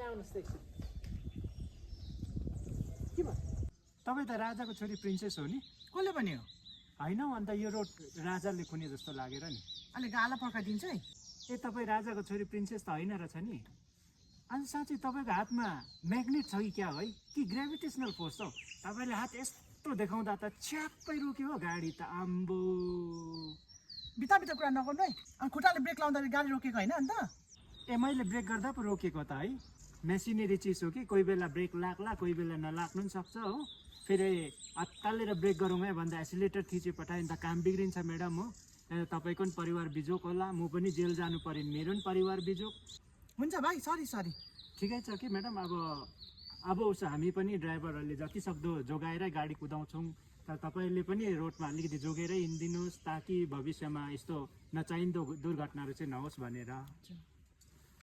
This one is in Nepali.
यहाँ आउनुहोस् त एकछिन के भयो तपाईँ त राजाको छोरी प्रिन्सेस हो नि कसले भन्यो होइन हौ अन्त यो रोड राजाले खुने जस्तो लागेर नि अलि गाला पकाइदिन्छ है ए तपाईँ राजाको छोरी प्रिन्सेस त होइन रहेछ नि अनि साँच्चै तपाईँको हातमा म्याग्नेट छ कि क्या है कि ग्रेभिटेसनल फोर्स हौ तपाईँले हात यस्तो देखाउँदा त छ्याप्पै रोक्यो हो गाडी त आम्बो बिता कुरा नगर्नु है अनि खुट्टाले ब्रेक लाउँदाखेरि गाडी रोकेको होइन अन्त ए मैले ब्रेक गर्दा पो रोकेको त है मेसिनेरी चिज हो कि कोही बेला ब्रेक लाग्ला कोही बेला नलाग्नु पनि सक्छ हो फेरि अत्तालेर ब्रेक गरौँ है भन्दा एसिलेटर थिचे पठायो भने त काम बिग्रिन्छ म्याडम हो तपाईँको पनि परिवार बिजोक होला म पनि जेल जानु पर्यो मेरो पनि परिवार बिजोक हुन्छ भाइ सरी ठिकै छ कि म्याडम अब उसो हामी पनि ड्राइभरहरूले जति सक्दो जोगाएरै गाडी कुदाउँछौँ तर तपाईँले पनि रोडमा अलिकति जोगेरै हिँडिदिनुहोस् ताकि भविष्यमा यस्तो नचाहिँदो दुर्घटनाहरू चाहिँ नहोस् भनेर